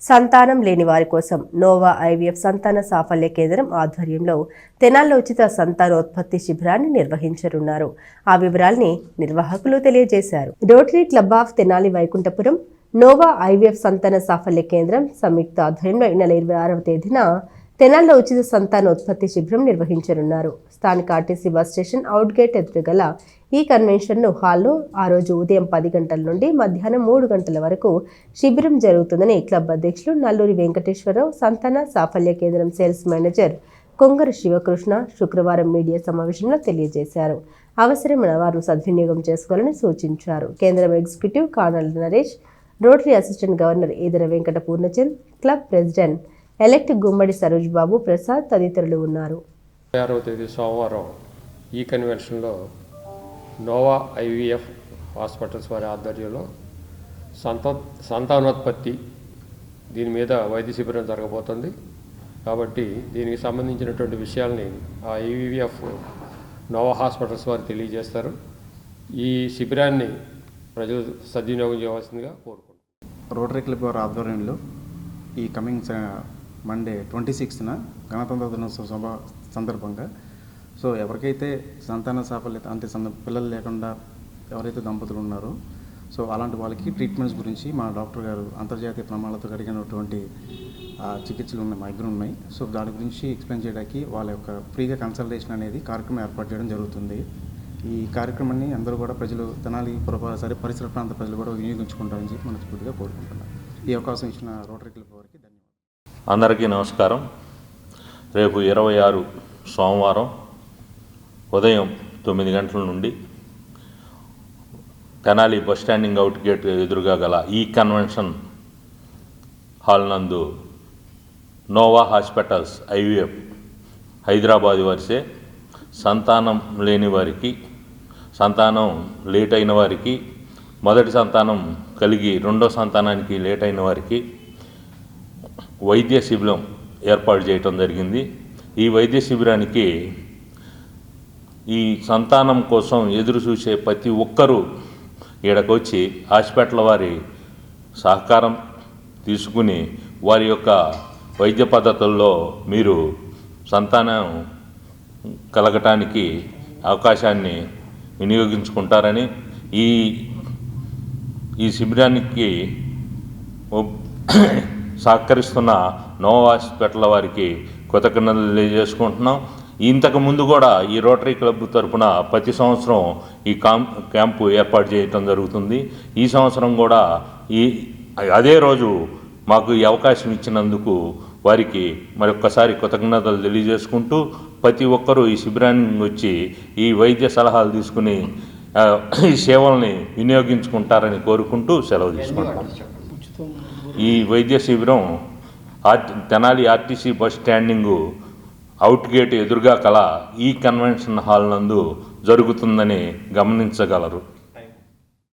సంతానం లేని వారి కోసం నోవా ఐవీఎఫ్ సంతాన సాఫల్య కేంద్రం ఆధ్వర్యంలో తెనాలిలో ఉచిత సంతానోత్పత్తి శిబిరాన్ని నిర్వహించనున్నారు. ఆ వివరాల్ని నిర్వాహకులు తెలియజేశారు. Rotary club of Tenali Vaikunthapuram, Nova IVF సంతాన సాఫల్య కేంద్రం సంయుక్త ఆధ్వర్యంలో ఈ నెల 26వ తేదీన తెనాలిలో ఉచిత సంతానోత్పత్తి శిబిరం నిర్వహించనున్నారు. స్థానిక RTC bus station out gate ఎదురుగల ఈ కన్వెన్షన్ హాల్లో ఆ రోజు ఉదయం 10 గంటల నుండి మధ్యాహ్నం 3 గంటల వరకు శిబిరం జరుగుతుందని క్లబ్ అధ్యక్షులు నల్లూరి వెంకటేశ్వరరావు, సంతాన సాఫల్య కేంద్రం సేల్స్ మేనేజర్ కొంగర శివకృష్ణ శుక్రవారం మీడియా సమావేశంలో తెలియజేశారు. అవసరమైన వారు సద్వినియోగం చేసుకోవాలని సూచించారు. కేంద్రం ఎగ్జిక్యూటివ్ కానల్ Naresh, Rotary assistant governor Edara Venkata Purnachand, club president elect Gummadi Saroj Babu Prasad తదితరులు ఉన్నారు. 6వ తేదీ సోమవారం ఈ కన్వెన్షన్లో నోవా ఐవీఎఫ్ హాస్పిటల్స్ వారి ఆధ్వర్యంలో సంతానోత్పత్తి దీని మీద వైద్య శిబిరం జరగబోతుంది. కాబట్టి దీనికి సంబంధించినటువంటి విషయాల్ని ఆ ఐవీఎఫ్ నోవా హాస్పిటల్స్ వారు తెలియజేస్తారు. ఈ శిబిరాన్ని ప్రజలు సద్వినియోగం చేయవలసిందిగా కోరుకుంటున్నాను. రోటరీ క్లబ్ వారి ఆధ్వర్యంలో ఈ కమింగ్ మండే 26న గణతంత్ర దినోత్సవ సందర్భంగా ఎవరికైతే సంతాన సాఫల్యత అంటే పిల్లలు లేకుండా ఎవరైతే దంపతులు ఉన్నారో అలాంటి వాళ్ళకి ట్రీట్మెంట్స్ గురించి మా డాక్టర్ గారు అంతర్జాతీయ ప్రమాణాలతో కలిగినటువంటి చికిత్సలు ఉన్నాయి, మా దగ్గర ఉన్నాయి. దాని గురించి ఎక్స్ప్లెయిన్ చేయడానికి వాళ్ళ యొక్క ఫ్రీగా కన్సల్టేషన్ అనేది కార్యక్రమం ఏర్పాటు చేయడం జరుగుతుంది. ఈ కార్యక్రమాన్ని అందరూ కూడా ప్రజలు తెనాలి పరిసర ప్రాంత ప్రజలు కూడా వినియోగించుకుంటారని చెప్పి మనస్ఫూర్తిగా కోరుకుంటున్నాను. ఈ అవకాశం ఇచ్చిన రోటరీ క్లబ్ వారికి ధన్యవాదాలు. అందరికీ నమస్కారం. రేపు 26 సోమవారం ఉదయం 9 గంటల నుండి Tenali bus standing out gate ఎదురుగా గల ఈ కన్వెన్షన్ హాల్ నందు నోవా హాస్పిటల్స్ ఐవీఎఫ్ హైదరాబాద్ వరిసే సంతానం లేని వారికి, సంతానం లేట్ అయిన వారికి, మొదటి సంతానం కలిగి రెండో సంతానానికి లేట్ అయిన వారికి వైద్య శిబిరం ఏర్పాటు చేయటం జరిగింది. ఈ వైద్య శిబిరానికి ఈ సంతానం కోసం ఎదురు చూసే ప్రతి ఒక్కరూ ఈడకు వచ్చి హాస్పిటల్ వారి సహకారం తీసుకుని వారి యొక్క వైద్య పద్ధతుల్లో మీరు సంతానం కలగటానికి అవకాశాన్ని వినియోగించుకుంటారని ఈ శిబిరానికి సహకరిస్తున్న నోవా హాస్పిటల్ వారికి కృతజ్ఞతలు తెలియజేసుకుంటున్నాం. ఇంతకు ముందు కూడా ఈ రోటరీ క్లబ్ తరఫున ప్రతి సంవత్సరం ఈ క్యాంపు ఏర్పాటు చేయటం జరుగుతుంది. ఈ సంవత్సరం కూడా అదే రోజు మాకు ఈ అవకాశం ఇచ్చినందుకు వారికి మరొక్కసారి కృతజ్ఞతలు తెలియజేసుకుంటూ ప్రతి ఒక్కరూ ఈ శిబిరానికి వచ్చి ఈ వైద్య సలహాలు తీసుకుని ఈ సేవల్ని వినియోగించుకుంటారని కోరుకుంటూ సెలవు తీసుకుంటాం. ఈ వైద్య శిబిరం తెనాలి ఆర్టీసీ బస్ స్టాండింగు అవుట్ గేట్ ఎదురుగా కల ఈ కన్వెన్షన్ హాల్ నందు జరుగుతుందని గమనించగలరు.